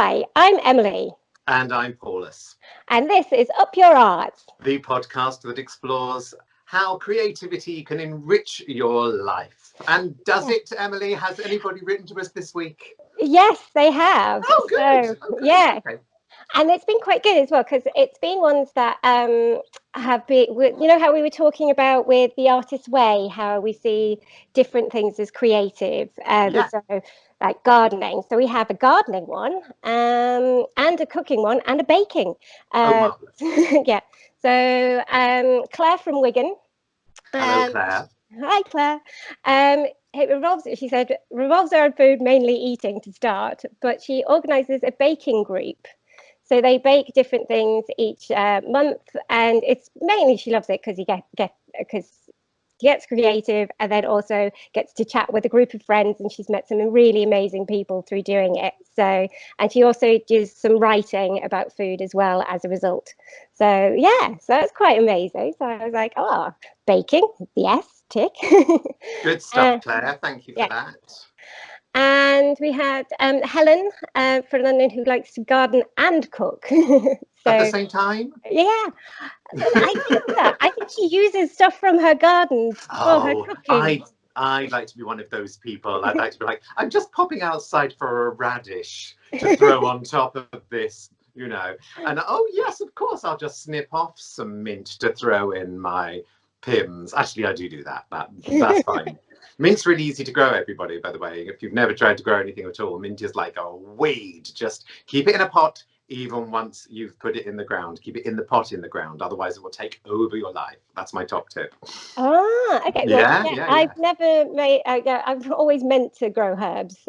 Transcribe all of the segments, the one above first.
Hi, I'm Emily. And I'm Paulus. And this is Up Your Arts, the podcast that explores how creativity can enrich your life. And does it, Emily? Has anybody written to us this week? Yes, they have. Oh, good. So, Oh, good. Yeah. Okay. And it's been quite good as well, because it's been ones that have been, you know, how we were talking about with The Artist's Way, how we see different things as creative. So, like gardening. So we have a gardening one, and a cooking one, and a baking. Marvellous. Yeah. So Claire from Wigan. Hello, Claire. Hi, Claire. She said, revolves around food, mainly eating to start, but she organises a baking group. So they bake different things each month, and it's mainly she loves it because because she gets creative, and then also gets to chat with a group of friends, and she's met some really amazing people through doing it. So, and she also does some writing about food as well as a result. So so it's quite amazing. So I was like, oh, baking, yes, tick. Good stuff, Claire. Thank you for that. And we had Helen from London, who likes to garden and cook. At the same time? Yeah. I think she uses stuff from her garden for her cooking. I'd like to be one of those people. I'd like to be like, I'm just popping outside for a radish to throw on top of this, you know. And oh yes, of course, I'll just snip off some mint to throw in my Pims. Actually, I do that. That's fine. Mint's really easy to grow, everybody, by the way. If you've never tried to grow anything at all, mint is like a weed. Just keep it in a pot, even once you've put it in the ground. Keep it in the pot in the ground, otherwise it will take over your life. That's my top tip. Okay. I've never made. I've always meant to grow herbs.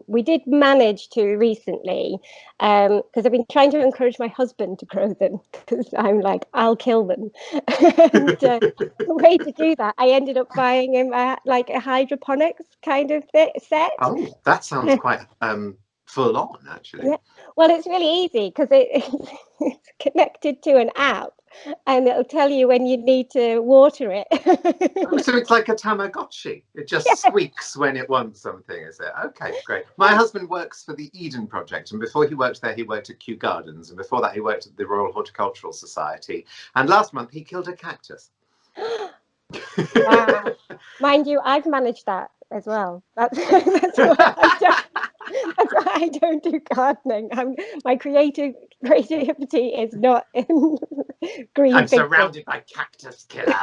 We did manage to recently, because I've been trying to encourage my husband to grow them, because I'm like, I'll kill them. And the way to do that, I ended up buying him a hydroponics kind of set. Oh, that sounds quite full on, actually. Yeah. Well, it's really easy because it's connected to an app, and it'll tell you when you need to water it. Oh, so it's like a Tamagotchi. It just squeaks when it wants something, is it? Okay, great. My husband works for the Eden Project, and before he worked there, he worked at Kew Gardens, and before that, he worked at the Royal Horticultural Society. And last month, he killed a cactus. Wow. Mind you, I've managed that as well. That's why I don't do gardening. My creativity is not in green. I'm surrounded by cactus killers.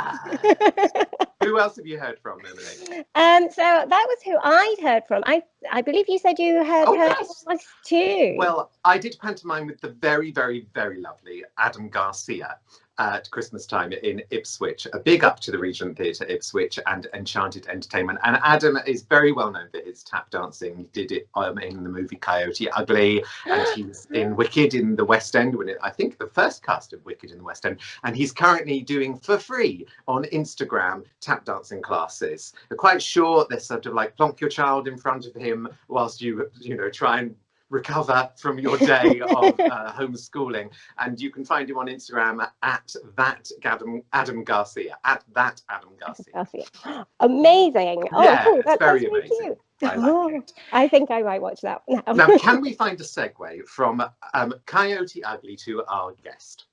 Who else have you heard from, Emily? So that was who I'd heard from. I believe you said you had heard from us too. Well, I did pantomime with the very, very, very lovely Adam Garcia at Christmas time in Ipswich. A big up to the Regent Theatre, Ipswich, and Enchanted Entertainment. And Adam is very well known for his tap dancing. He did it in the movie Coyote Ugly, and he was in Wicked in the West End, I think the first cast of Wicked in the West End. And he's currently doing for free on Instagram tap dancing classes. They're quite short. They're sort of like plonk your child in front of him whilst you recover from your day of homeschooling, and you can find him on Instagram at that Adam Garcia. Amazing! It's very amazing. I like it. I think I might watch that now. Now, can we find a segue from Coyote Ugly to our guest?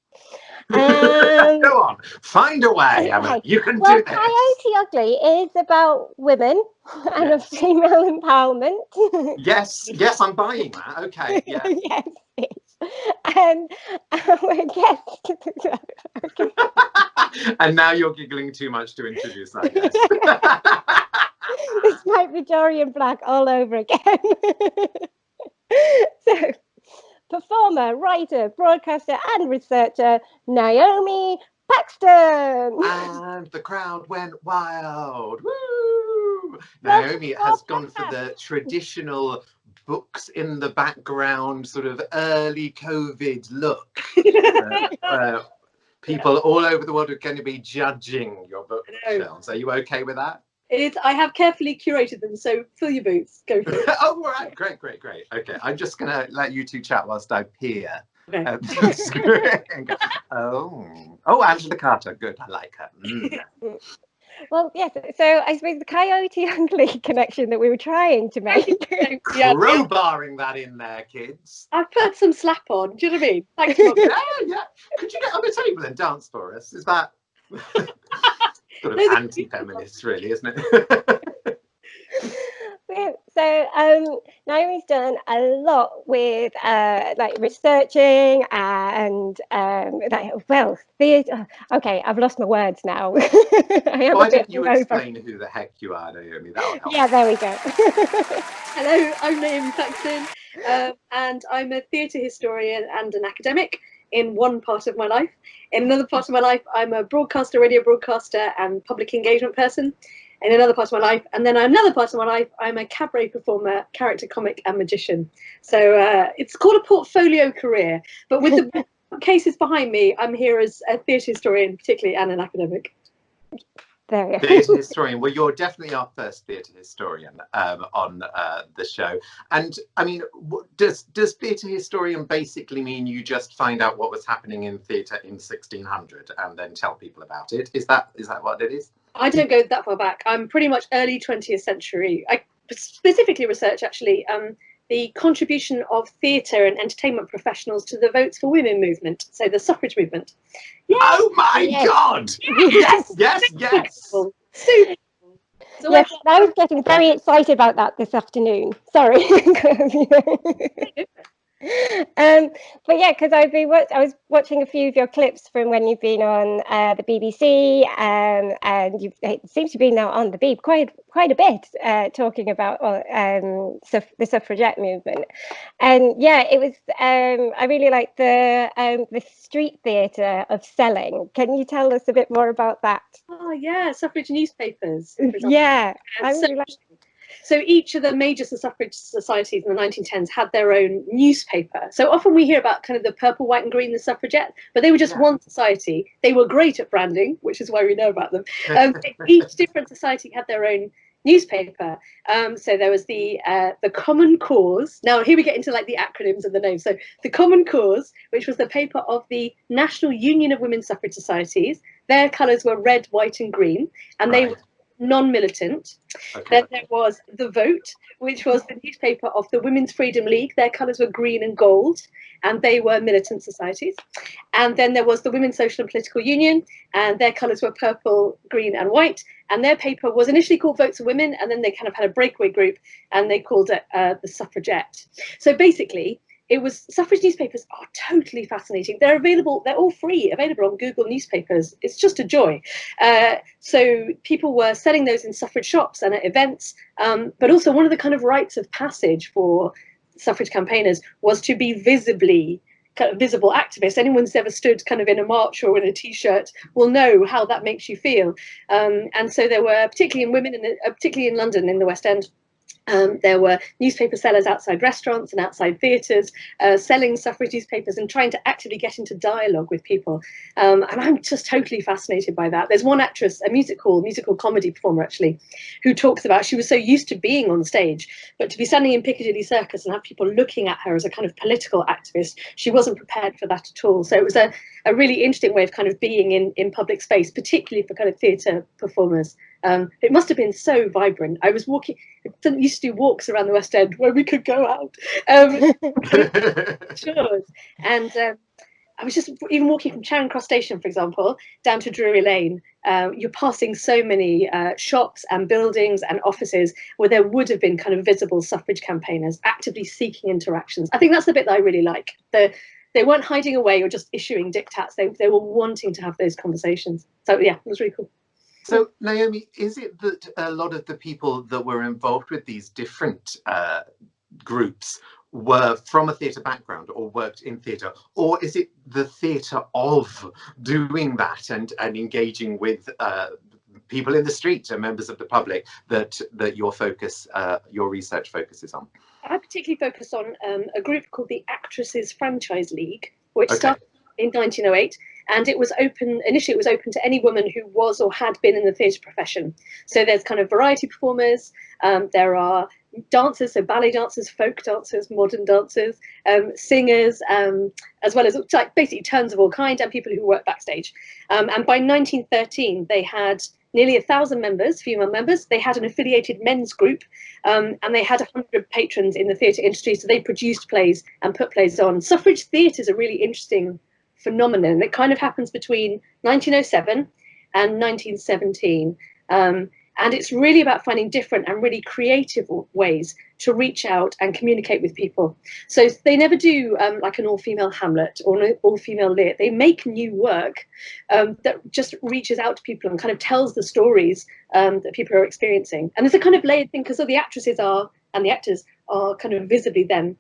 Go on, find a way, Emma. You can do this. Coyote Ugly is about women and of female empowerment. Yes, I'm buying that. Okay, yeah. Yes, it is. And our guest. And now you're giggling too much to introduce our guest. This might be Dorian Black all over again. So, performer, writer, broadcaster, and researcher, Naomi Paxton. And the crowd went wild. Woo! Naomi has gone for the traditional books in the background, sort of early COVID look. People all over the world are going to be judging your bookshelves. Are you okay with that? I have carefully curated them, so fill your boots. Go for it. Oh, all right. Great. Okay, I'm just going to let you two chat whilst I peer. Okay. Oh, Angela Carter. Good. I like her. Well, yes. So I suppose the Coyote Ugly connection that we were trying to make. Yeah, Crowbarring that in there, kids. I've put some slap on. Do you know what I mean? Thanks, Mum. Yeah. Could you get on the table and dance for us? Is that sort of anti-feminist, really, isn't it? Yeah, so Naomi's done a lot with like researching and theatre. Okay, I've lost my words now. I am Why a bit don't you hungover. explain who the heck you are, Naomi? That'll help. Yeah, there we go. Hello, I'm Naomi Paxton, and I'm a theatre historian and an academic in one part of my life. In another part of my life, I'm a broadcaster, radio broadcaster, and public engagement person. In another part of my life, and then another part of my life, I'm a cabaret performer, character comic, and magician. So it's called a portfolio career, but with the cases behind me, I'm here as a theatre historian, particularly, and an academic. There we go. Theatre historian. Well, you're definitely our first theatre historian on the show. And I mean, does theatre historian basically mean you just find out what was happening in theatre in 1600 and then tell people about it? Is that what it is? I don't go that far back. I'm pretty much early 20th century. I specifically research actually the contribution of theatre and entertainment professionals to the Votes for Women movement, so the suffrage movement. Yes. Oh my God! Yes. Super. So yes, I was getting very excited about that this afternoon. Sorry. But yeah, because I was watching a few of your clips from when you've been on the BBC, and it seems to be now on the Beeb quite a bit, talking about the suffragette movement. And yeah, it was. I really like the street theatre of selling. Can you tell us a bit more about that? Oh yeah, suffrage newspapers. Yeah, I really like. So each of the major suffrage societies in the 1910s had their own newspaper. So often we hear about kind of the purple, white and green, the Suffragette, but they were just one society. They were great at branding, which is why we know about them. Each different society had their own newspaper. So there was the Common Cause. Now here we get into like the acronyms of the names. So the Common Cause, which was the paper of the National Union of Women's Suffrage Societies. Their colours were red, white and green, and they were non-militant. Then there was The Vote, which was the newspaper of the Women's Freedom League. Their colours were green and gold, and they were militant societies. And then there was the Women's Social and Political Union, and their colours were purple, green and white. And their paper was initially called Votes for Women, and then they kind of had a breakaway group, and they called it the Suffragette. So basically, it was suffrage newspapers are totally fascinating. They're available. They're all free, available on Google Newspapers. It's just a joy. So people were selling those in suffrage shops and at events. But also one of the kind of rites of passage for suffrage campaigners was to be visibly kind of visible activists. Anyone who's ever stood kind of in a march or in a T-shirt will know how that makes you feel. And so there were, particularly in women, particularly in London, in the West End, there were newspaper sellers outside restaurants and outside theatres selling suffrage newspapers and trying to actively get into dialogue with people. And I'm just totally fascinated by that. There's one actress, a musical comedy performer actually, who talks about she was so used to being on stage, but to be standing in Piccadilly Circus and have people looking at her as a kind of political activist, she wasn't prepared for that at all. So it was a really interesting way of kind of being in public space, particularly for kind of theatre performers. It must have been so vibrant. I was walking, I used to do walks around the West End where we could go out. Sure. And I was just even walking from Charing Cross Station, for example, down to Drury Lane. You're passing so many shops and buildings and offices where there would have been kind of visible suffrage campaigners actively seeking interactions. I think that's the bit that I really like. They weren't hiding away or just issuing diktats. They were wanting to have those conversations. So yeah, it was really cool. So, Naomi, is it that a lot of the people that were involved with these different groups were from a theatre background or worked in theatre, or is it the theatre of doing that and engaging with people in the street and members of the public that your research focuses on? I particularly focus on a group called the Actresses Franchise League, which started in 1908. And it was open, initially it was open to any woman who was or had been in the theatre profession. So there's kind of variety performers, there are dancers, so ballet dancers, folk dancers, modern dancers, singers, as well as like basically turns of all kind, and people who work backstage. And by 1913, they had nearly 1,000 members, female members. They had an affiliated men's group, and they had 100 patrons in the theatre industry. So they produced plays and put plays on. Suffrage theatre is a really interesting phenomenon. It kind of happens between 1907 and 1917. And it's really about finding different and really creative ways to reach out and communicate with people. So they never do like an all-female Hamlet or an all-female Lear. They make new work that just reaches out to people and kind of tells the stories that people are experiencing. And there's a kind of layered thing, because the actresses are, and the actors are kind of visibly then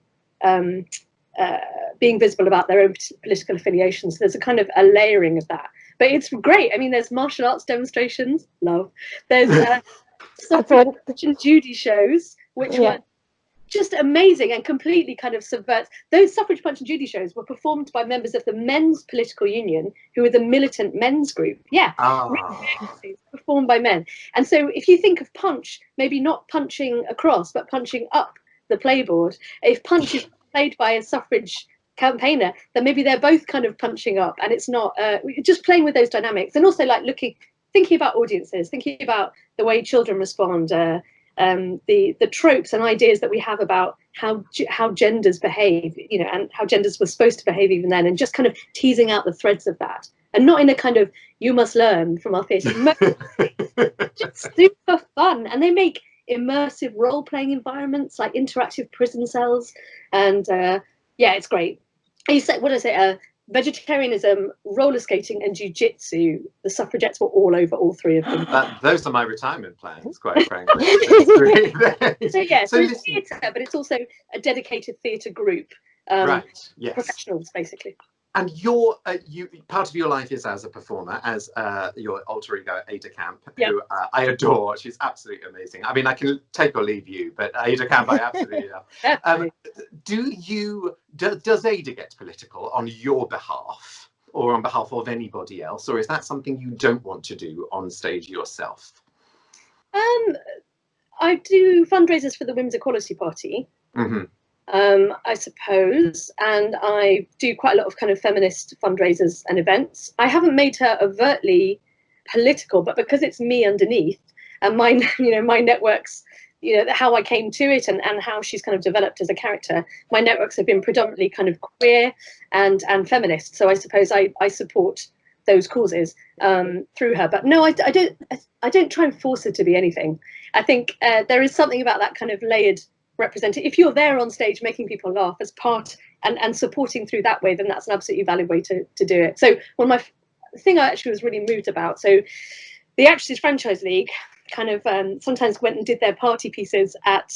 being visible about their own political affiliations. So there's a kind of a layering of that. But it's great. I mean, there's martial arts demonstrations, love. There's Suffrage and Judy shows, which were just amazing and completely kind of subverts. Those Suffrage Punch and Judy shows were performed by members of the men's political union, who were the militant men's group. Yeah, performed by men. And so if you think of Punch, maybe not punching across, but punching up the playboard, if Punch is played by a suffrage campaigner, then maybe they're both kind of punching up, and it's not just playing with those dynamics, and also like thinking about audiences, thinking about the way children respond, the tropes and ideas that we have about how genders behave, and how genders were supposed to behave even then, and just kind of teasing out the threads of that, and not in a kind of you must learn from our theatre. Just super fun, and they make immersive role-playing environments like interactive prison cells, and yeah, it's great. You said, what did I say? Vegetarianism, roller skating, and jujitsu. The suffragettes were all over all three of them. Those are my retirement plans, quite frankly. So yeah, so it's theatre, but it's also a dedicated theatre group. Right. Yes. Professionals, basically. And part of your life is as a performer, as your alter ego Ada Campe, who I adore. She's absolutely amazing. I mean, I can take or leave you, but Ada Campe, I absolutely love. Does Ada get political on your behalf, or on behalf of anybody else, or is that something you don't want to do on stage yourself? I do fundraisers for the Women's Equality Party. Mm-hmm. I suppose, and I do quite a lot of kind of feminist fundraisers and events. I haven't made her overtly political, but because it's me underneath, and my networks, how I came to it and how she's kind of developed as a character, my networks have been predominantly kind of queer and feminist. So I suppose I support those causes through her. But no, I don't try and force her to be anything. I think there is something about that kind of layered representing. If you're there on stage making people laugh as part and supporting through that way, then that's an absolutely valid way to do it. So the thing I actually was really moved about, so the Actresses Franchise League kind of sometimes went and did their party pieces at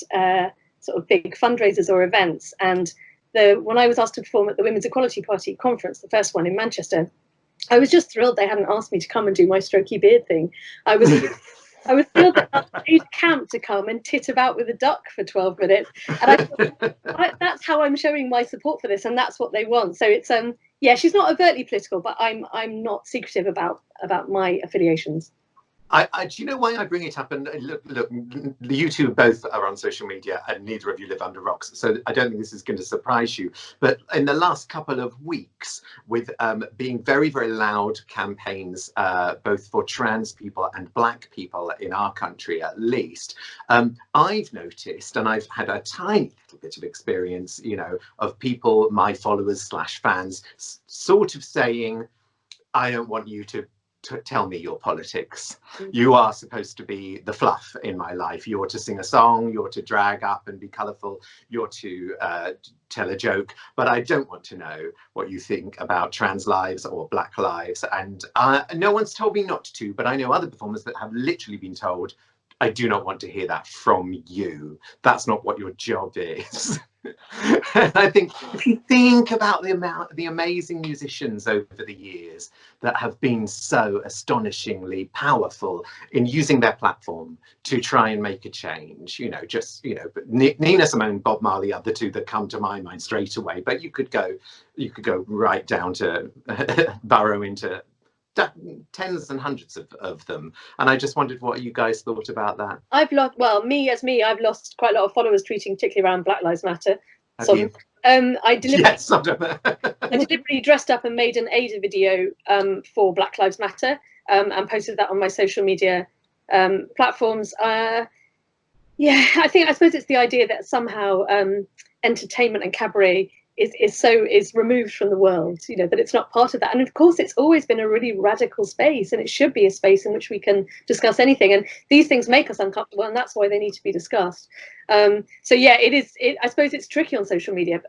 sort of big fundraisers or events, and when I was asked to perform at the Women's Equality Party conference, the first one in Manchester, I was just thrilled they hadn't asked me to come and do my strokey beard thing. I was thrilled that I paid Camp to come and tit about with a duck for 12 minutes. And I thought, that's how I'm showing my support for this, and that's what they want. So it's yeah, she's not overtly political, but I'm not secretive about my affiliations. Do you know why I bring it up? And look, you two both are on social media, and neither of you live under rocks, so I don't think this is going to surprise you. But in the last couple of weeks, with being very, very loud campaigns, both for trans people and Black people in our country, at least, I've noticed, and I've had a tiny little bit of experience, of people, my followers / fans, sort of saying, I don't want you to tell me your politics. You are supposed to be the fluff in my life. You're to sing a song, you're to drag up and be colourful, you're to tell a joke, but I don't want to know what you think about trans lives or Black lives. And no one's told me not to, but I know other performers that have literally been told, I do not want to hear that from you. That's not what your job is. I think if you think about the amazing musicians over the years that have been so astonishingly powerful in using their platform to try and make a change, but Nina Simone, Bob Marley are the two that come to my mind straight away. But you could go right down to burrow into tens and hundreds of them, and I just wondered what you guys thought about that. I've lost quite a lot of followers tweeting, particularly around Black Lives Matter. Sodom. I deliberately dressed up and made an Ada video for Black Lives Matter and posted that on my social media platforms. I suppose it's the idea that somehow entertainment and cabaret is removed from the world, that it's not part of that. And of course, it's always been a really radical space, and it should be a space in which we can discuss anything. And these things make us uncomfortable, and that's why they need to be discussed. So yeah, I suppose it's tricky on social media.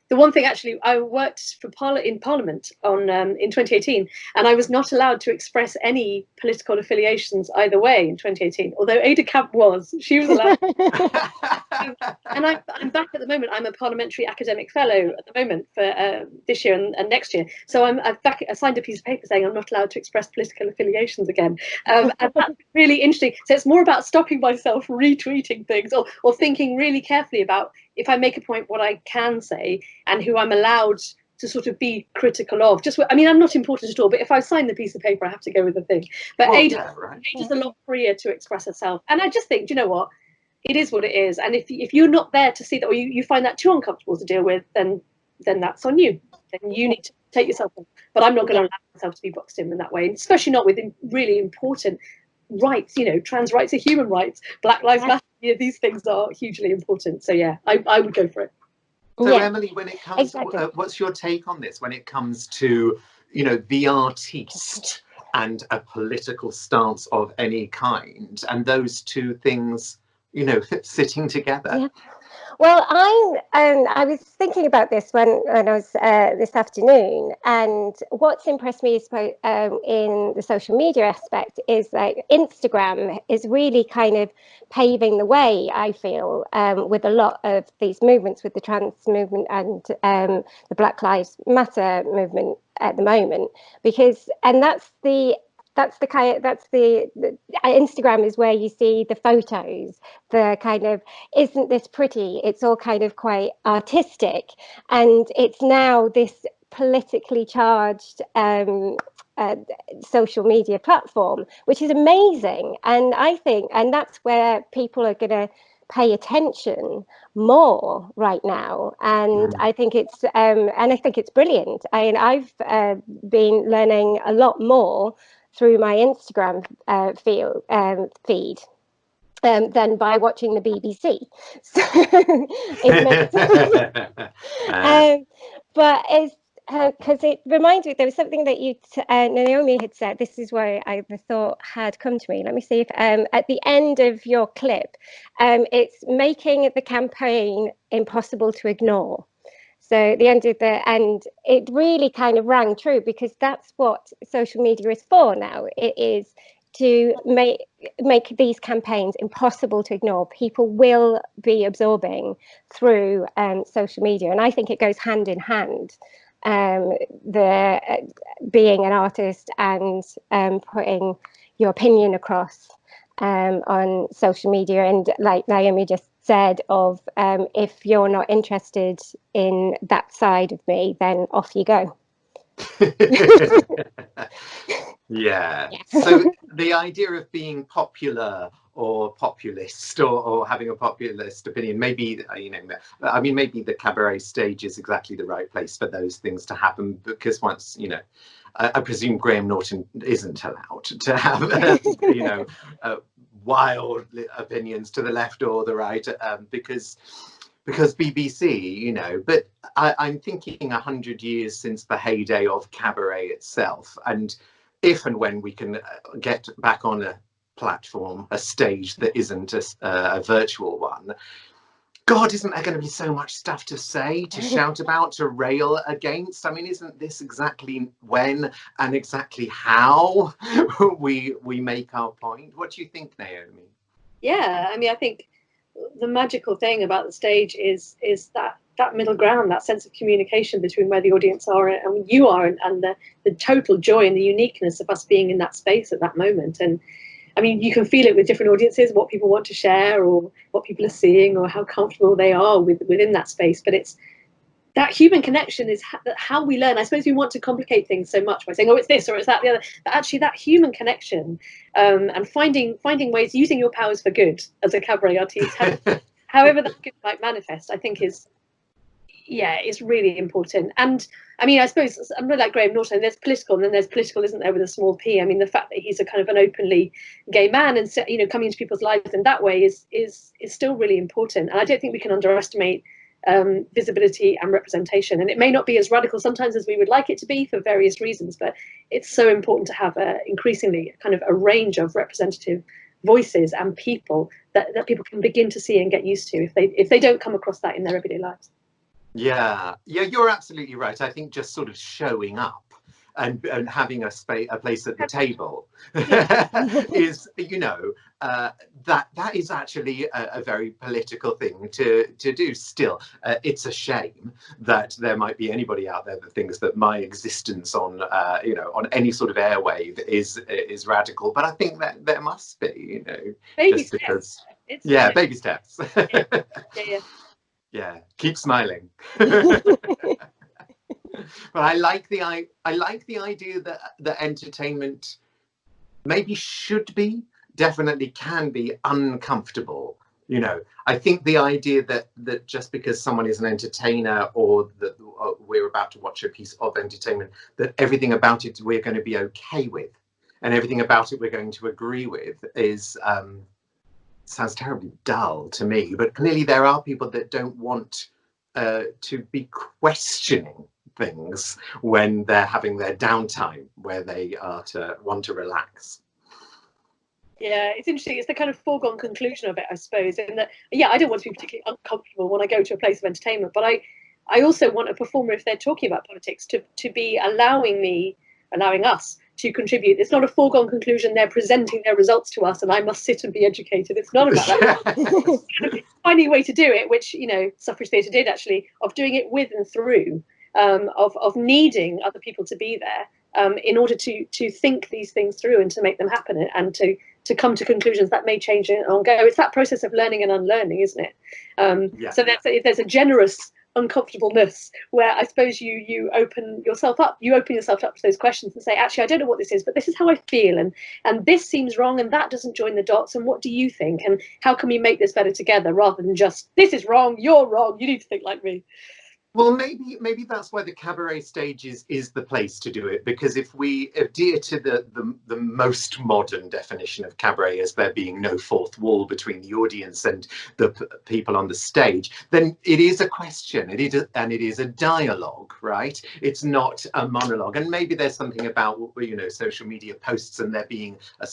The one thing, actually, I worked in Parliament in 2018, and I was not allowed to express any political affiliations either way in 2018. Although Ada Campe she was allowed. And I'm back at the moment. I'm a parliamentary academic fellow at the moment for this year and next year. So I've signed a piece of paper saying I'm not allowed to express political affiliations again. And that's really interesting. So it's more about stopping myself retweeting things or thinking really carefully about, if I make a point, what I can say and who I'm allowed to sort of be critical of. I'm not important at all, but if I sign the piece of paper, I have to go with the thing. But Ada's a lot freer to express herself. And I just think, you know what? It is what it is. And if you're not there to see that, or you find that too uncomfortable to deal with, then that's on you. Then you need to take yourself on. But I'm not going to allow myself to be boxed in that way, especially not with really important rights. Trans rights are human rights. Black Lives Matter. These things are hugely important. So yeah, I would go for it. So Emily, when it comes, what's your take on this? When it comes to the artiste and a political stance of any kind, and those two things, sitting together. Yeah. Well, I was thinking about this when I was this afternoon, and what's impressed me in the social media aspect is like Instagram is really kind of paving the way, I feel, with a lot of these movements, with the trans movement and the Black Lives Matter movement at the moment, that's the Instagram is where you see the photos, the kind of, isn't this pretty? It's all kind of quite artistic, and it's now this politically charged social media platform, which is amazing. And I think, and that's where people are going to pay attention more right now, and I think it's brilliant. I've been learning a lot more through my Instagram feed than by watching the BBC. So it makes but it's because it reminds me, there was something that Naomi had said. This is why the thought had come to me. Let me see if at the end of your clip, it's making the campaign impossible to ignore. So the end of it really kind of rang true, because that's what social media is for now. It is to make these campaigns impossible to ignore. People will be absorbing through social media, and I think it goes hand in hand. The being an artist and putting your opinion across on social media, and like Naomi just said, of if you're not interested in that side of me, then off you go. Yeah. So the idea of being popular or populist or having a populist opinion, maybe maybe the cabaret stage is exactly the right place for those things to happen, because once I presume Graham Norton isn't allowed to have wild opinions to the left or the right, because BBC, but I'm thinking 100 years since the heyday of cabaret itself, and if and when we can get back on a platform, a stage that isn't a virtual one, God, isn't there going to be so much stuff to say, to shout about, to rail against? I mean, isn't this exactly when and exactly how we make our point? What do you think, Naomi? Yeah, I think the magical thing about the stage is that middle ground, that sense of communication between where the audience are and you are, and the total joy and the uniqueness of us being in that space at that moment. And I mean, you can feel it with different audiences, what people want to share or what people are seeing or how comfortable they are within that space. But it's that human connection is how we learn. I suppose we want to complicate things so much by saying, oh, it's this or it's that, the other. But actually that human connection and finding ways, using your powers for good as a cabaret artiste, however that good might manifest, I think is yeah, it's really important. And I mean, I suppose I'm not like Graham Norton. There's political, and then there's political, isn't there, with a small p. I mean, the fact that he's a kind of an openly gay man and, you know, coming into people's lives in that way is still really important. And I don't think we can underestimate visibility and representation. And it may not be as radical sometimes as we would like it to be for various reasons, but it's so important to have increasingly kind of a range of representative voices and people that people can begin to see and get used to if they don't come across that in their everyday lives. Yeah, you're absolutely right. I think just sort of showing up and having a place at the table is, you know, that is actually a very political thing to do. Still, it's a shame that there might be anybody out there that thinks that my existence on, you know, on any sort of airwave is radical. But I think that there must be, you know, baby just steps. because. It's, yeah, baby steps. yeah. Yeah, keep smiling. But I like the idea that entertainment maybe should be, definitely can be uncomfortable. You know, I think the idea that just because someone is an entertainer or that we're about to watch a piece of entertainment, that everything about it we're going to be okay with, and everything about it we're going to agree with is sounds terribly dull to me. But clearly there are people that don't want to be questioning things when they're having their downtime, where they are to want to relax. Yeah, it's interesting. It's the kind of foregone conclusion of it, I suppose. In that, yeah, I don't want to be particularly uncomfortable when I go to a place of entertainment, but I also want a performer, if they're talking about politics, to be allowing us to contribute. It's not a foregone conclusion. They're presenting their results to us, and I must sit and be educated. It's not about that. Finding a way to do it, which, you know, Suffrage Theatre did actually, of doing it with and through, of needing other people to be there in order to think these things through and to make them happen, and to come to conclusions that may change and go. It's that process of learning and unlearning, isn't it? So there's a generous uncomfortableness where I suppose you open yourself up to those questions and say, actually, I don't know what this is, but this is how I feel, and this seems wrong, and that doesn't join the dots, and what do you think, and how can we make this better together, rather than just, this is wrong, you're wrong, you need to think like me. Well, maybe that's why the cabaret stage is the place to do it, because if we adhere to the most modern definition of cabaret as there being no fourth wall between the audience and the people on the stage, then it is a question, it is a dialogue, right? It's not a monologue. And maybe there's something about, you know, social media posts and there being a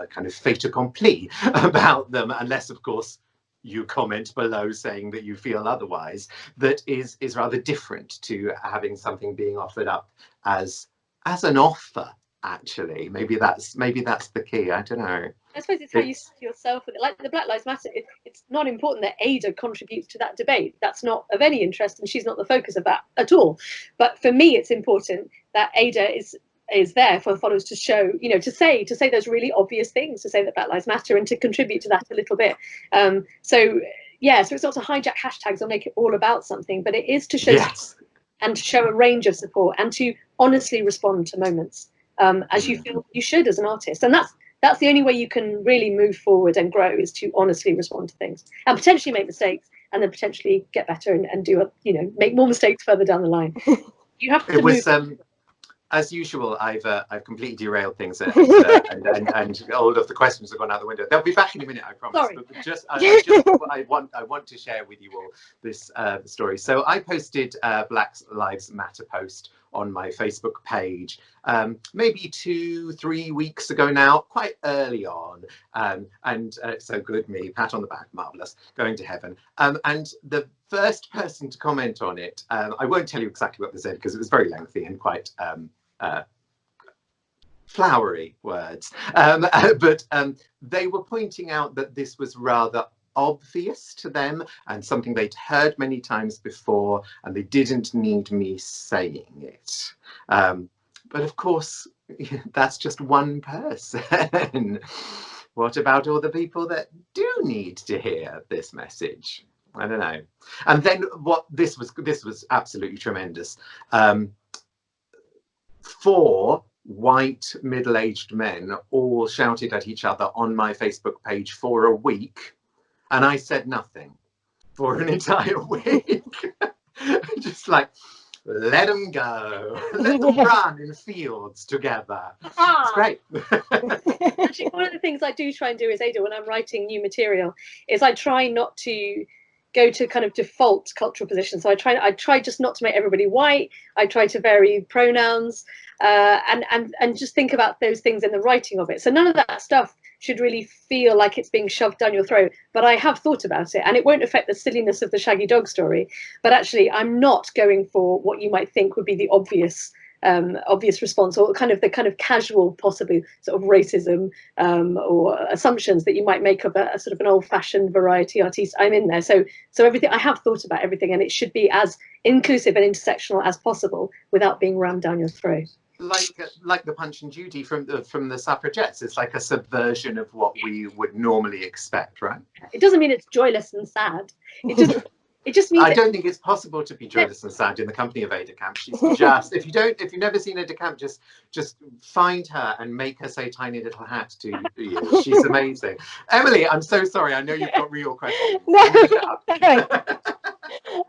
kind of fait accompli about them, unless, of course, you comment below saying that you feel otherwise, that is rather different to having something being offered up as an offer. Actually, maybe that's the key. I don't know. I suppose it's how you see yourself with it. Like the Black Lives Matter, it's not important that Ada contributes to that debate. That's not of any interest, and she's not the focus of that at all. But for me, it's important that Ada is there for followers to show, you know, to say those really obvious things, to say that Black Lives Matter, and to contribute to that a little bit. So it's not to hijack hashtags or make it all about something, but it is to show and to show a range of support and to honestly respond to moments as you feel you should as an artist. And that's the only way you can really move forward and grow, is to honestly respond to things and potentially make mistakes, and then potentially get better and do make more mistakes further down the line. You have to move. As usual, I've completely derailed things, and all of the questions have gone out the window. They'll be back in a minute, I promise. Sorry. But I want to share with you all this story. So I posted Black Lives Matter post on my Facebook page maybe 2-3 weeks ago now, quite early on, and so good me, pat on the back, marvelous, going to heaven. And the first person to comment on it, I won't tell you exactly what they said because it was very lengthy and quite flowery words, but they were pointing out that this was rather obvious to them and something they'd heard many times before, and they didn't need me saying it. But of course, that's just one person. What about all the people that do need to hear this message? I don't know. And then this was absolutely tremendous. 4 white middle-aged men all shouted at each other on my Facebook page for a week, and I said nothing for an entire week. Just like, let them go. Let them run in fields together. It's great. Actually, one of the things I do try and do is, Ada, when I'm writing new material, is I try not to go to kind of default cultural positions. So I try just not to make everybody white. I try to vary pronouns, and just think about those things in the writing of it. So none of that stuff should really feel like it's being shoved down your throat. But I have thought about it, and it won't affect the silliness of the Shaggy Dog story. But actually, I'm not going for what you might think would be the obvious response, or the kind of casual, possibly sort of racism or assumptions that you might make of a sort of an old-fashioned variety artiste. I'm in there, so everything, I have thought about everything, and it should be as inclusive and intersectional as possible without being rammed down your throat. Like the Punch and Judy from the Suffragettes. It's like a subversion of what we would normally expect, right? It doesn't mean it's joyless and sad. It just means I don't think it's possible to be joyless and sad in the company of Ada Campe. She's just, if you've never seen Ada Campe, just find her and make her say "tiny little hat" to you. She's amazing. Emily, I'm so sorry. I know you've got real questions.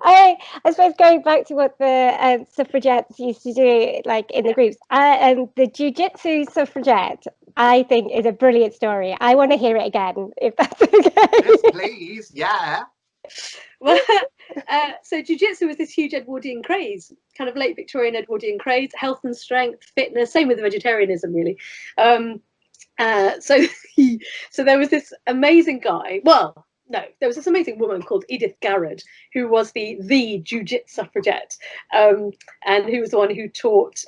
I suppose going back to what the suffragettes used to do, like in the groups, the Jujitsu suffragette, I think, is a brilliant story. I want to hear it again, if that's okay. Yes, please. Yeah. Well, so Jiu-Jitsu was this huge Edwardian craze, kind of late Victorian Edwardian craze, health and strength, fitness, same with vegetarianism, really. So there was this amazing guy. Well, no, there was this amazing woman called Edith Garrod, who was the Jiu-Jitsu suffragette, and who was the one who taught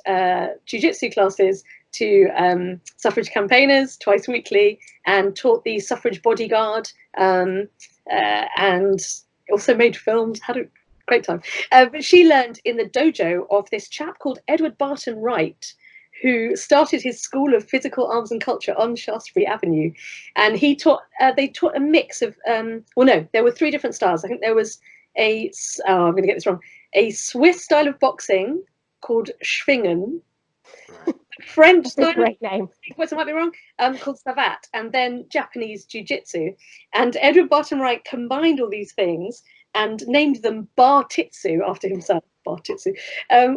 Jiu-Jitsu classes to suffrage campaigners twice weekly, and taught the suffrage bodyguard, and also made films, had a great time. But she learned in the dojo of this chap called Edward Barton Wright, who started his School of Physical Arms and Culture on Shaftesbury Avenue. And he taught, they taught a mix of, well, no, there were 3 different styles. I think there was I'm going to get this wrong, a Swiss style of boxing called Schwingen, French style, great name. I might be wrong, called Savate, and then Japanese Jiu-Jitsu. And Edward Barton Wright combined all these things and named them Bar-Titsu after himself, Bar-Titsu,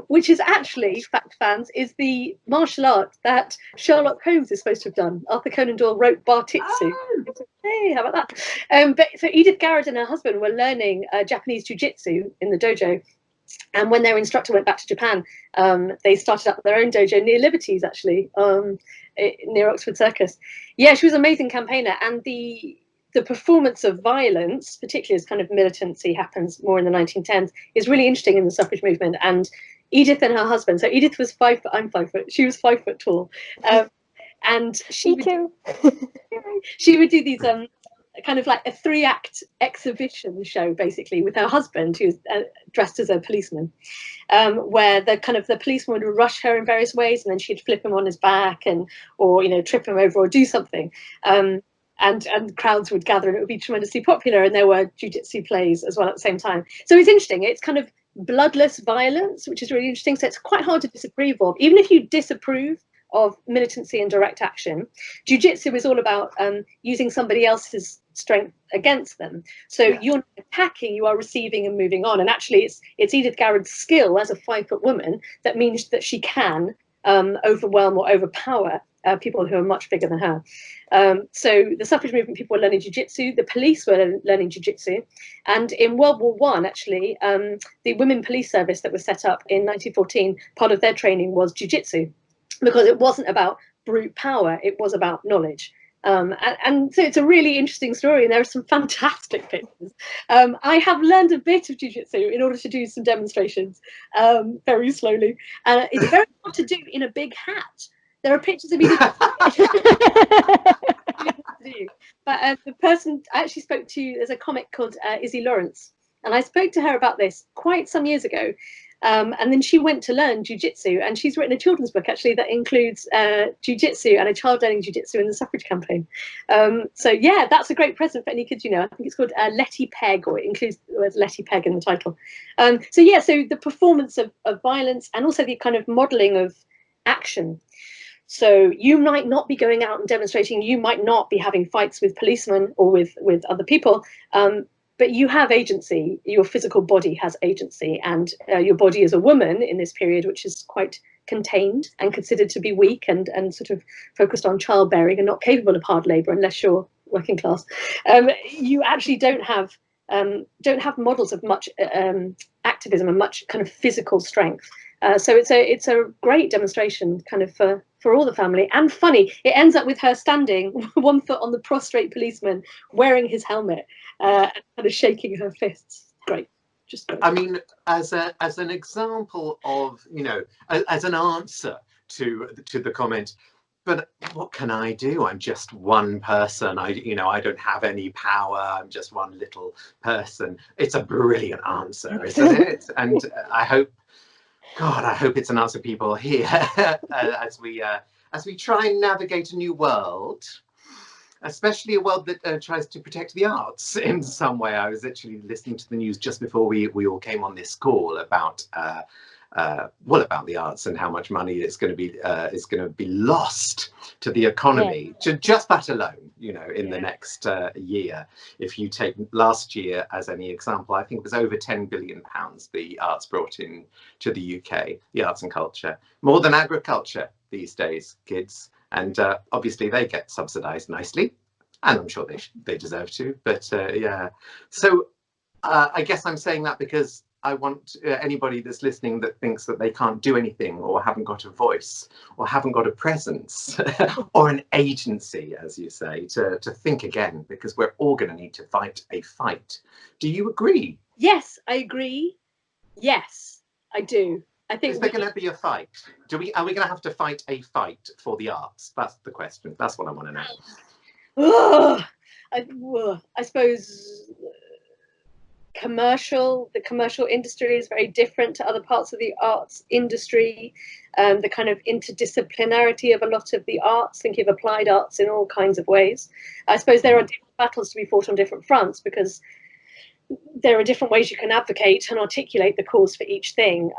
which is actually, fact fans, is the martial art that Sherlock Holmes is supposed to have done. Arthur Conan Doyle wrote Bar-Titsu. Oh. Hey, how about that? But so Edith Garrod and her husband were learning Japanese Jiu-Jitsu in the dojo. And when their instructor went back to Japan, they started up their own dojo near Liberties, actually, near Oxford Circus. Yeah, she was an amazing campaigner. And the performance of violence, particularly as kind of militancy happens more in the 1910s, is really interesting in the suffrage movement. And Edith and her husband, so Edith was 5 foot, I'm 5 foot, she was 5 foot tall. And she would do these kind of like a 3-act exhibition show, basically, with her husband, who's dressed as a policeman, where the policeman would rush her in various ways, and then she'd flip him on his back, or trip him over or do something, and crowds would gather, and it would be tremendously popular. And there were jiu-jitsu plays as well at the same time. So it's interesting. It's kind of bloodless violence, which is really interesting. So it's quite hard to disapprove of, even if you disapprove of militancy and direct action. Jiu-jitsu is all about using somebody else's strength against them. So you're not attacking, you are receiving and moving on. And actually, it's Edith Garrod's skill as a 5-foot woman that means that she can overwhelm or overpower people who are much bigger than her. So the suffrage movement people were learning jiu-jitsu, the police were learning jiu-jitsu, and in World War I, actually, the Women Police Service that was set up in 1914, part of their training was jiu-jitsu, because it wasn't about brute power, it was about knowledge. And so it's a really interesting story, and there are some fantastic pictures. I have learned a bit of jiu-jitsu in order to do some demonstrations, very slowly. It's very hard to do in a big hat. There are pictures of me. But the person I actually spoke to, there's a comic called Izzy Lawrence, and I spoke to her about this quite some years ago. And then she went to learn jiu-jitsu, and she's written a children's book, actually, that includes jiu-jitsu and a child learning jiu-jitsu in the suffrage campaign. So yeah, that's a great present for any kids, I think it's called Letty Peg, or it includes the word Letty Peg in the title. So yeah, so the performance of violence, and also the kind of modelling of action. So you might not be going out and demonstrating, you might not be having fights with policemen or with other people, but you have agency. Your physical body has agency, and your body as a woman in this period, which is quite contained and considered to be weak and sort of focused on childbearing and not capable of hard labour unless you're working class, you actually don't have models of much activism and much kind of physical strength. So it's a great demonstration kind of for all the family, and funny. It ends up with her standing one foot on the prostrate policeman, wearing his helmet, and kind of shaking her fists. Great. Just great. I mean, as an example of, you know, as an answer to the comment, but what can I do? I'm just one person. I don't have any power. I'm just one little person. It's a brilliant answer, isn't it? And I hope it's an answer people hear as we try and navigate a new world, especially a world that tries to protect the arts in some way. I was actually listening to the news just before we all came on this call about about the arts and how much money is going to be lost to the economy, to just that alone, you know, in the next year. If you take last year as any example, I think it was over £10 billion the arts brought in to the UK, the arts and culture, more than agriculture these days, kids. And obviously they get subsidised nicely, and I'm sure they deserve to. But yeah, so I guess I'm saying that because I want anybody that's listening that thinks that they can't do anything, or haven't got a voice, or haven't got a presence, or an agency, as you say, to think again, because we're all going to need to fight a fight. Do you agree? Yes, I agree. Yes, I do. I think. Is there going to be a fight? Are we going to have to fight a fight for the arts? That's the question. That's what I want to know. I suppose the commercial industry is very different to other parts of the arts industry. The kind of interdisciplinarity of a lot of the arts, thinking of applied arts in all kinds of ways. I suppose there are different battles to be fought on different fronts, because there are different ways you can advocate and articulate the cause for each thing.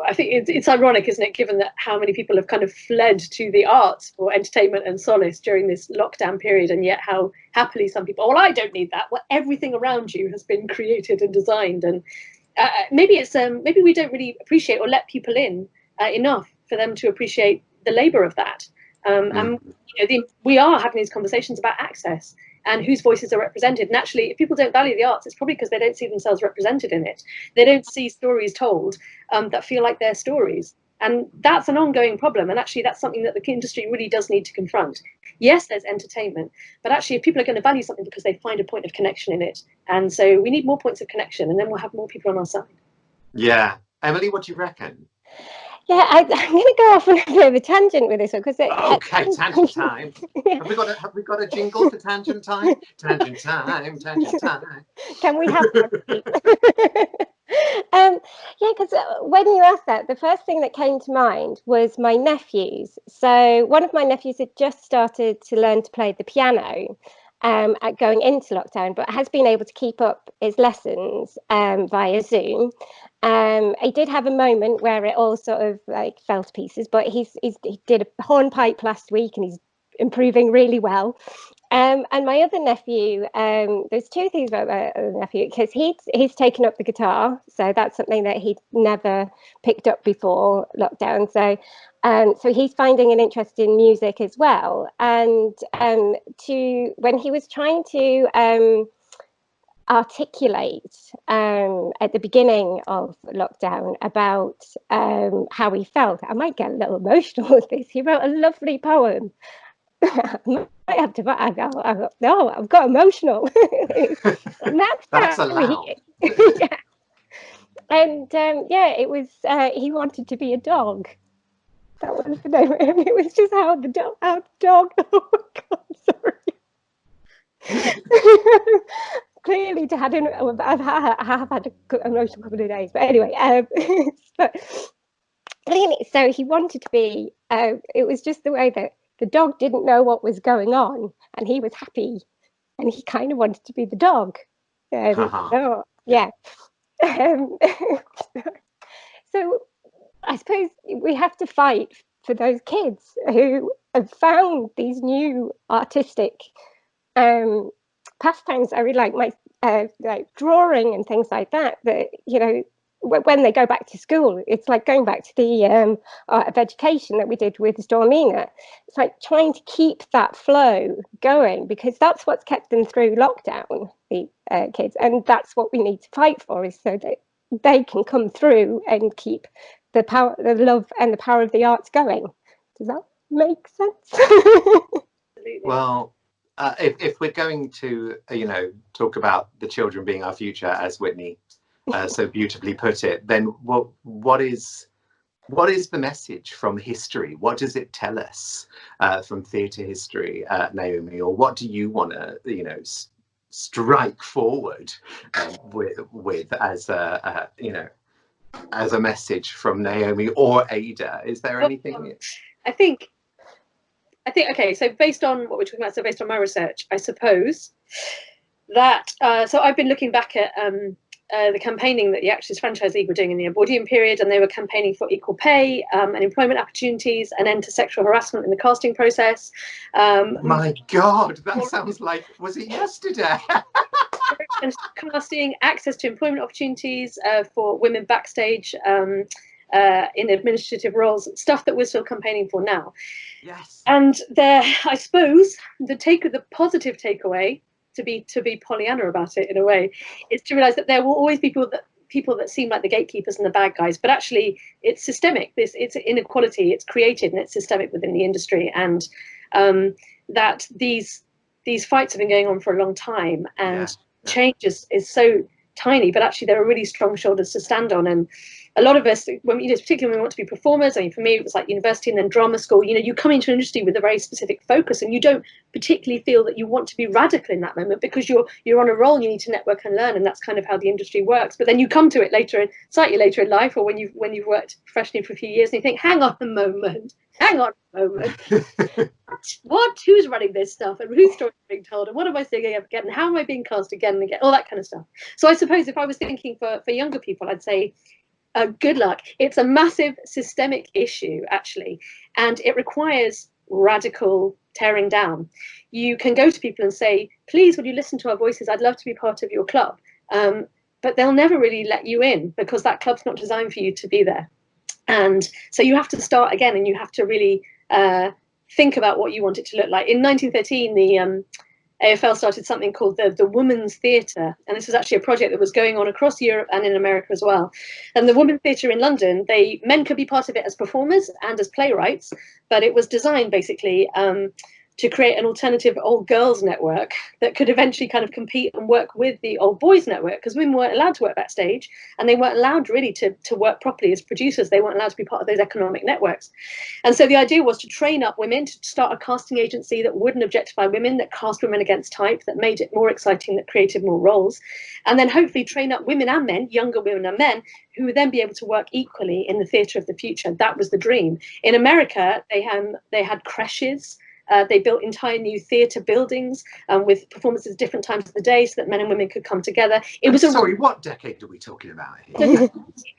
I think it's ironic, isn't it, given that how many people have kind of fled to the arts for entertainment and solace during this lockdown period, and yet how happily some people, well, I don't need that. Well, everything around you has been created and designed, and maybe we don't really appreciate or let people in enough for them to appreciate the labour of that. And we are having these conversations about access and whose voices are represented. And actually, if people don't value the arts, it's probably because they don't see themselves represented in it. They don't see stories told that feel like their stories. And that's an ongoing problem. And actually, that's something that the industry really does need to confront. Yes, there's entertainment, but actually, if people are going to value something because they find a point of connection in it. And so we need more points of connection, and then we'll have more people on our side. Yeah. Emily, what do you reckon? Yeah, I'm going to go off on a bit of a tangent with this one, because okay, tangent time. Have we got a jingle for tangent time? Tangent time, tangent time. Can we have one? Yeah, because when you asked that, the first thing that came to mind was my nephews. So one of my nephews had just started to learn to play the piano at going into lockdown, but has been able to keep up his lessons via Zoom. He did have a moment where it all sort of like fell to pieces, but he did a hornpipe last week and he's improving really well. And my other nephew, there's two things about my other nephew, because he's taken up the guitar, so that's something that he'd never picked up before lockdown. So he's finding an interest in music as well. And when he was trying to articulate at the beginning of lockdown about how he felt, I might get a little emotional with this. He wrote a lovely poem. I have to. I've got emotional. That's allowed. Yeah. And it was. He wanted to be a dog. That was the name of him. It was just how the dog. Oh my God, sorry. Clearly, I have had an emotional couple of days, but anyway. So he wanted to be. It was just the way that the dog didn't know what was going on, and he was happy, and he kind of wanted to be the dog. So yeah. So I suppose we have to fight for those kids who have found these new artistic pastimes. I really like like drawing and things like that, that, you know, when they go back to school, it's like going back to the art of education that we did with Stormina. It's like trying to keep that flow going, because that's what's kept them through lockdown, the kids, and that's what we need to fight for, is so that they can come through and keep the power, the love and the power of the arts going. Does that make sense? Well, if we're going to, you know, talk about the children being our future, as Whitney so beautifully put it, then what is the message from history? What does it tell us from theatre history, Naomi? Or what do you want to, you know, strike forward with as a you know, as a message from Naomi or Ada? Is there anything? I think okay, so based on what we're talking about, so based on my research, I suppose that so I've been looking back at the campaigning that the Actors Franchise League were doing in the Edwardian period, and they were campaigning for equal pay and employment opportunities, and end to sexual harassment in the casting process. My God, that sounds like, was it yesterday? And casting, access to employment opportunities for women backstage in administrative roles, stuff that we're still campaigning for now. Yes. And there, I suppose, the positive takeaway, to be Pollyanna about it in a way, is to realise that there will always be people that seem like the gatekeepers and the bad guys, but actually it's systemic. It's inequality, it's created, and it's systemic within the industry, and that these fights have been going on for a long time, and change is so tiny, but actually there are really strong shoulders to stand on. And a lot of us, when particularly when we want to be performers, I mean, for me, it was like university and then drama school, you know, you come into an industry with a very specific focus, and you don't particularly feel that you want to be radical in that moment, because you're on a roll and you need to network and learn, and that's kind of how the industry works. But then you come to it slightly later in life, or when you've worked professionally for a few years, and you think, hang on a moment, what? Who's running this stuff, and whose story is being told, and what am I saying again, and how am I being cast again and again, all that kind of stuff. So I suppose if I was thinking for younger people, I'd say, good luck. It's a massive systemic issue, actually, and it requires radical tearing down. You can go to people and say, please, would you listen to our voices? I'd love to be part of your club. But they'll never really let you in, because that club's not designed for you to be there. And so you have to start again, and you have to really think about what you want it to look like. In 1913, the AFL started something called the Women's Theatre, and this was actually a project that was going on across Europe and in America as well. And the Women's Theatre in London, men could be part of it as performers and as playwrights, but it was designed basically to create an alternative old girls network that could eventually kind of compete and work with the old boys network, because women weren't allowed to work backstage, and they weren't allowed really to work properly as producers. They weren't allowed to be part of those economic networks. And so the idea was to train up women, to start a casting agency that wouldn't objectify women, that cast women against type, that made it more exciting, that created more roles, and then hopefully train up women and men, younger women and men, who would then be able to work equally in the theatre of the future. That was the dream. In America, they had creches. They built entire new theatre buildings with performances at different times of the day, so that men and women could come together. It was sorry, what decade are we talking about here?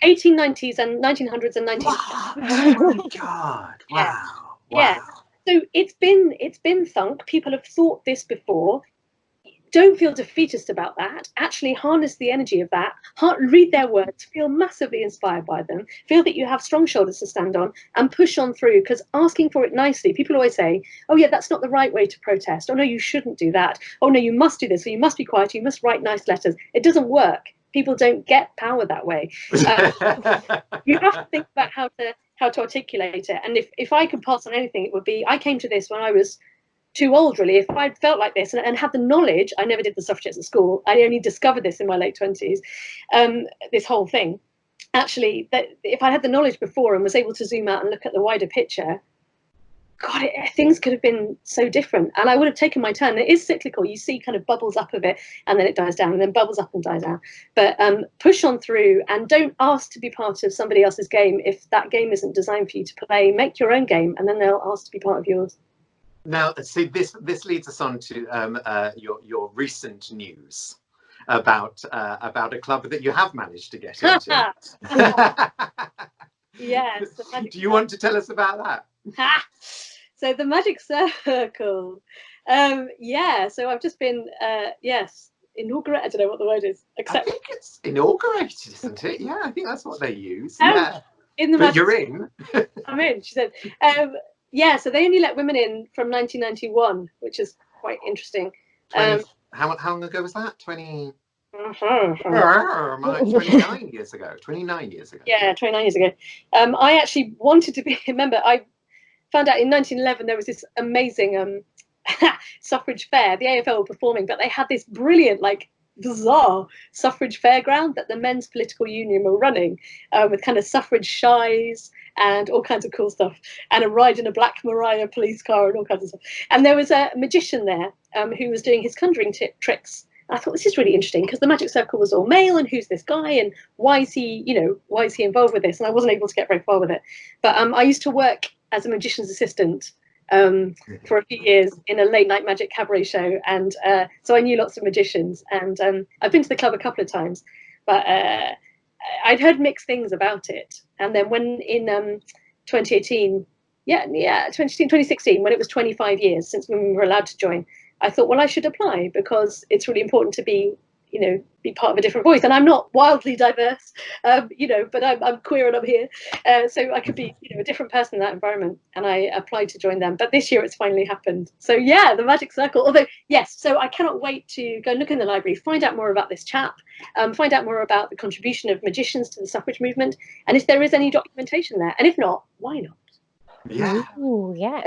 1890s and 1900s and 1900s. Oh my God! Wow! Yeah. So it's been thunk. People have thought this before. Don't feel defeatist about that. Actually harness the energy of that. Read their words. Feel massively inspired by them. Feel that you have strong shoulders to stand on, and push on through, because asking for it nicely, people always say, oh yeah, that's not the right way to protest. Oh no, you shouldn't do that. Oh no, you must do this, or you must be quiet, you must write nice letters. It doesn't work. People don't get power that way. You have to think about how to articulate it. And if I could pass on anything, it would be, I came to this when I was too old, really. If I felt like this and had the knowledge, I never did the suffragettes at school. I only discovered this in my late 20s, this whole thing. Actually, that if I had the knowledge before and was able to zoom out and look at the wider picture, God, things could have been so different. And I would have taken my turn. It is cyclical. You see kind of bubbles up a bit, and then it dies down, and then bubbles up and dies down. But push on through, and don't ask to be part of somebody else's game. If that game isn't designed for you to play, make your own game, and then they'll ask to be part of yours. Now, see, this leads us on to your recent news about a club that you have managed to get into. Yes. Do you want to tell us about that? So the Magic Circle. So I've just been, inaugurate. I don't know what the word is. I think it's inaugurated, isn't it? Yeah, I think that's what they use. Yeah. In the but you're in. I'm in. She said. Yeah. So they only let women in from 1991, which is quite interesting. How long ago was that? 29 years ago. 29 years ago. Yeah, 29 years ago. I actually wanted to be. Remember, I found out in 1911 there was this amazing suffrage fair. The AFL were performing, but they had this brilliant, like, bizarre suffrage fairground that the men's political union were running, with kind of suffrage shies and all kinds of cool stuff, and a ride in a Black Maria police car and all kinds of stuff. And there was a magician there who was doing his conjuring tricks. I thought, this is really interesting, because the magic circle was all male, and who's this guy, and why is he involved with this? And I wasn't able to get very far with it. But I used to work as a magician's assistant for a few years in a late night magic cabaret show, and so I knew lots of magicians, and I've been to the club a couple of times, but I'd heard mixed things about it. And then when in 2016, when it was 25 years since women were allowed to join, I thought, well, I should apply, because it's really important to be part of a different voice. And I'm not wildly diverse, but I'm queer and I'm here. So I could be, a different person in that environment. And I applied to join them. But this year it's finally happened. So yeah, the Magic Circle. Although, yes, so I cannot wait to go look in the library, find out more about this chap, find out more about the contribution of magicians to the suffrage movement, and if there is any documentation there. And if not, why not? Yeah. Ooh, yeah.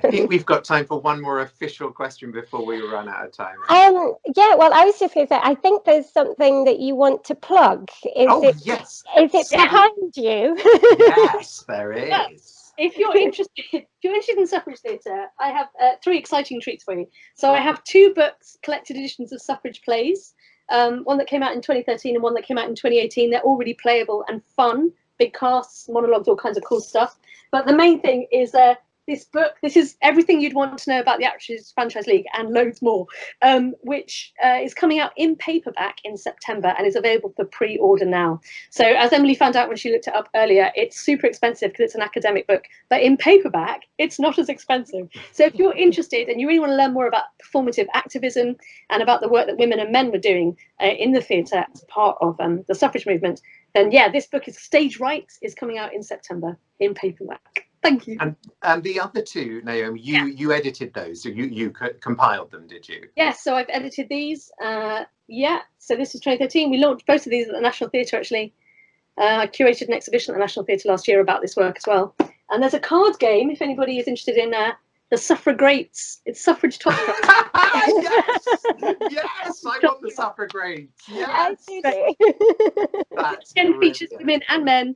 I think we've got time for one more official question before we run out of time. Yeah, well, I was just going to say, I think there's something that you want to plug. Yes. Is it behind you? Yes, there is. If you're interested in suffrage theatre, I have 3 exciting treats for you. So I have 2 books, collected editions of suffrage plays. One that came out in 2013 and one that came out in 2018. They're all really playable and fun. Big casts, monologues, all kinds of cool stuff. But the main thing is this book. This is everything you'd want to know about the Actors Franchise League and loads more, which is coming out in paperback in September and is available for pre-order now. So as Emily found out when she looked it up earlier, it's super expensive because it's an academic book, but in paperback, it's not as expensive. So if you're interested and you really want to learn more about performative activism and about the work that women and men were doing in the theatre as part of the suffrage movement, then yeah, this book is Stage Rights, is coming out in September in paperback. Thank you. And the other 2, Naomi, you edited those, so you compiled them, did you? Yes, so I've edited these. So this is 2013. We launched both of these at the National Theatre, actually. I curated an exhibition at the National Theatre last year about this work as well. And there's a card game, if anybody is interested in the Suffragettes. It's Suffrage Top Prize. Yes, I want the Suffragettes. Yes. That's again features women and men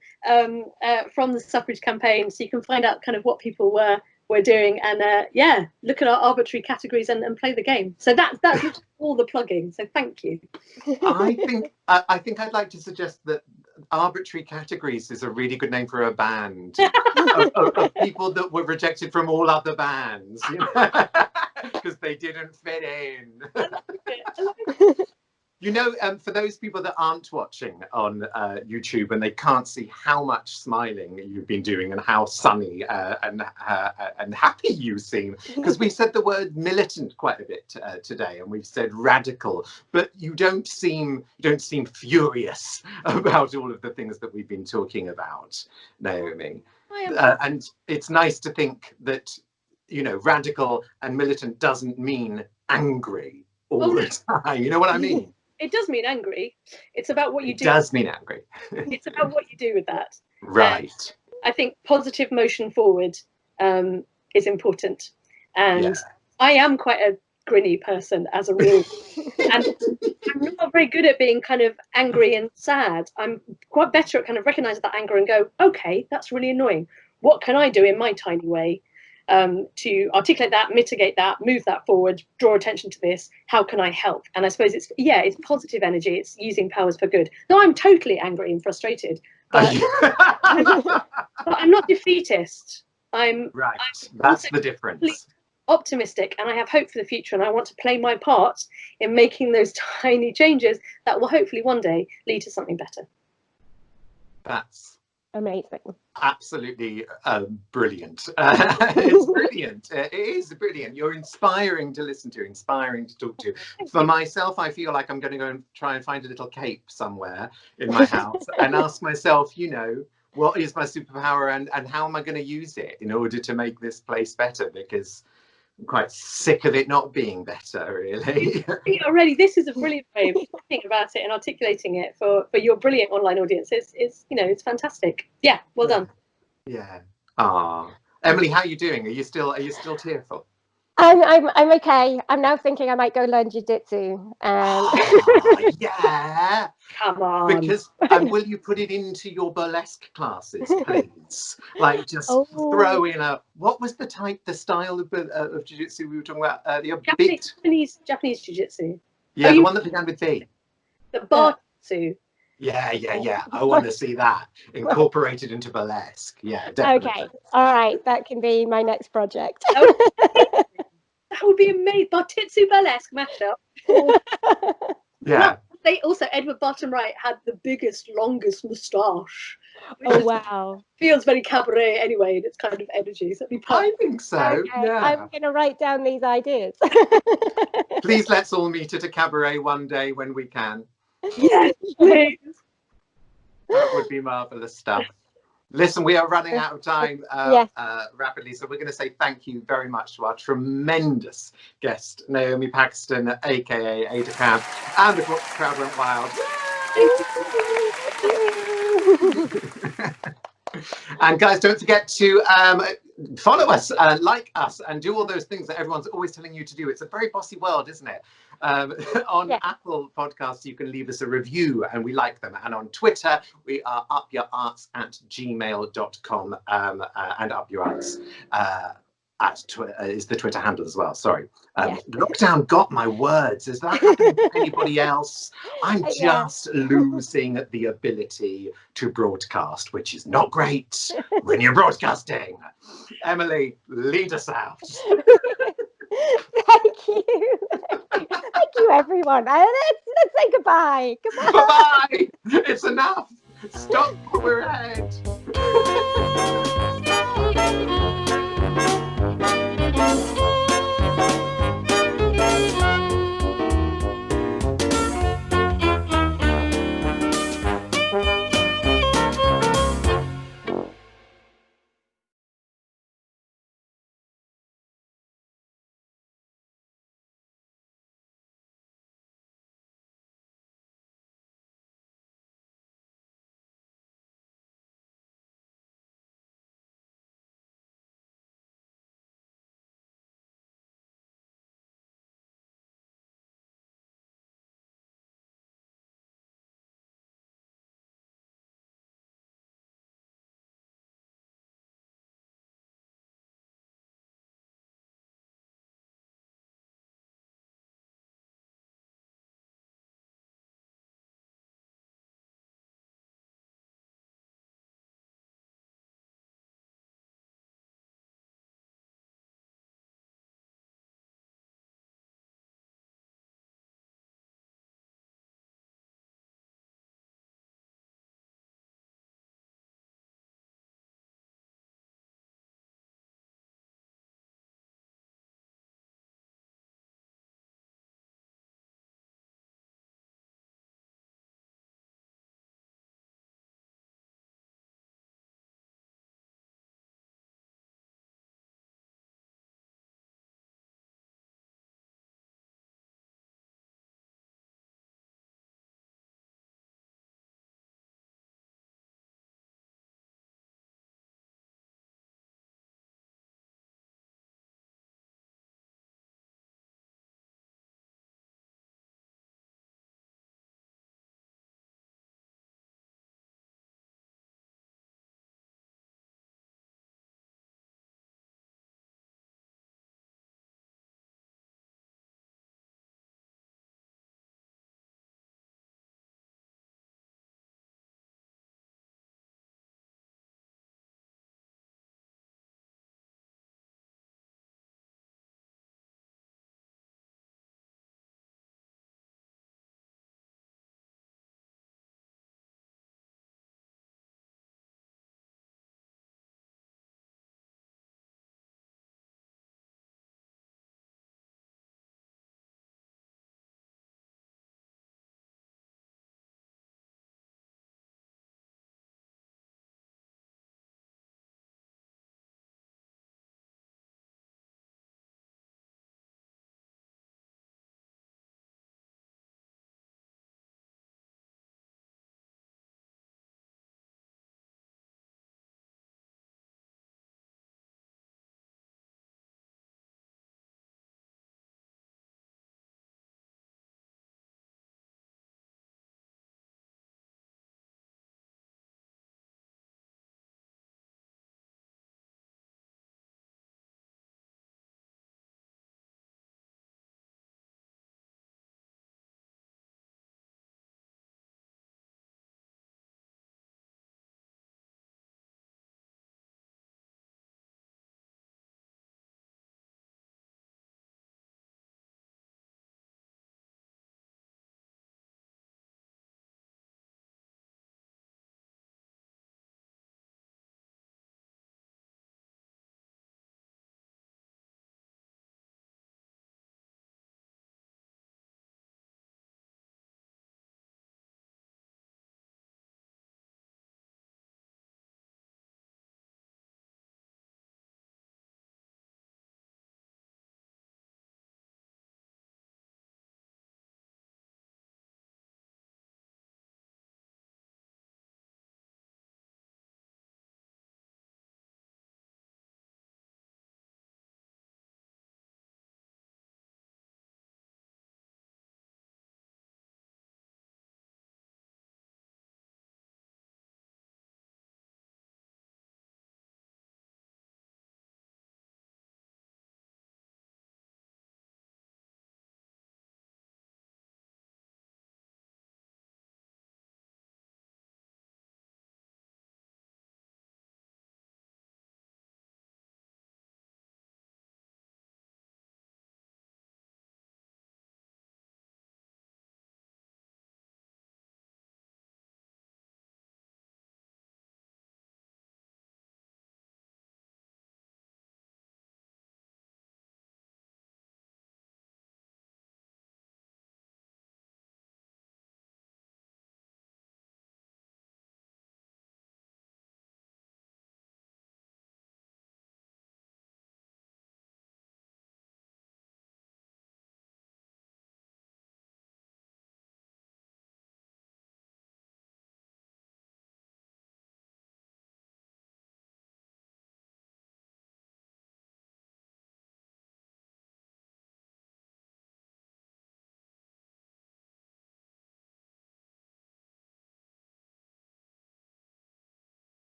from the suffrage campaign, so you can find out kind of what people were doing, and look at our arbitrary categories and play the game. So that's all the plugging. So thank you. I think I'd like to suggest that Arbitrary Categories is a really good name for a band of people that were rejected from all other bands, because they didn't fit in. For those people that aren't watching on YouTube and they can't see how much smiling you've been doing and how sunny and happy you seem, because we said the word militant quite a bit today, and we've said radical, but you don't seem furious about all of the things that we've been talking about, Naomi. And it's nice to think that radical and militant doesn't mean angry all the time. You know what I mean? It does mean angry. It's about what you do. It does mean angry. It's about what you do with that. Right. I think positive motion forward is important. And I am quite a grinny person as a rule. And I'm not very good at being kind of angry and sad. I'm quite better at kind of recognizing that anger and go, okay, that's really annoying. What can I do in my tiny way to articulate that, mitigate that, move that forward, draw attention to this? How can I help? And I suppose it's positive energy. It's using powers for good. No, I'm totally angry and frustrated, but, but I'm not defeatist. That's the difference. Optimistic, and I have hope for the future, and I want to play my part in making those tiny changes that will hopefully one day lead to something better. That's Amazing. Absolutely brilliant. It's brilliant. It is brilliant. You're inspiring to listen to, inspiring to talk to. For myself, I feel like I'm going to go and try and find a little cape somewhere in my house and ask myself, what is my superpower and how am I going to use it in order to make this place better? Because I'm quite sick of it not being better, really. Already, this is a brilliant way of talking about it and articulating it for your brilliant online audience. It's fantastic. Yeah, well done. Yeah. Ah, Emily, how are you doing? Are you still tearful? I'm okay. I'm now thinking I might go learn Jujitsu. Yeah. Come on. Because will you put it into your burlesque classes, please? Like just throw in what was the style of Jiu-Jitsu we were talking about earlier? Japanese Jiu-Jitsu. Yeah, the one that began with B. The Bar-Jitsu. Yeah. I want to see that incorporated into burlesque. Yeah, definitely. Okay, all right. That can be my next project. That would be amazing. Bar-Jitsu burlesque mashup. Yeah. They also, Edward Bottom-Right had the biggest, longest moustache. Oh, wow. Feels very cabaret anyway, in its kind of energy. So it'd be I think so. Okay, yeah. I'm going to write down these ideas. Please let's all meet at a cabaret one day when we can. Yes, please. That would be marvellous stuff. Listen, we are running out of time rapidly, so we're going to say thank you very much to our tremendous guest, Naomi Paxton, aka Ada Campe, and the crowd went wild. And guys, don't forget to follow us, like us, and do all those things that everyone's always telling you to do. It's a very bossy world, isn't it? On Apple Podcasts, you can leave us a review, and we like them. And on Twitter, we are upyourarts@gmail.com, and upyourarts is the Twitter handle as well. Sorry. Lockdown got my words. Is that happening to anybody else? I'm just losing the ability to broadcast, which is not great when you're broadcasting. Emily, lead us out. Thank you. Thank you, everyone. Let's say goodbye. Goodbye. Bye-bye. It's enough. Stop. We're ahead.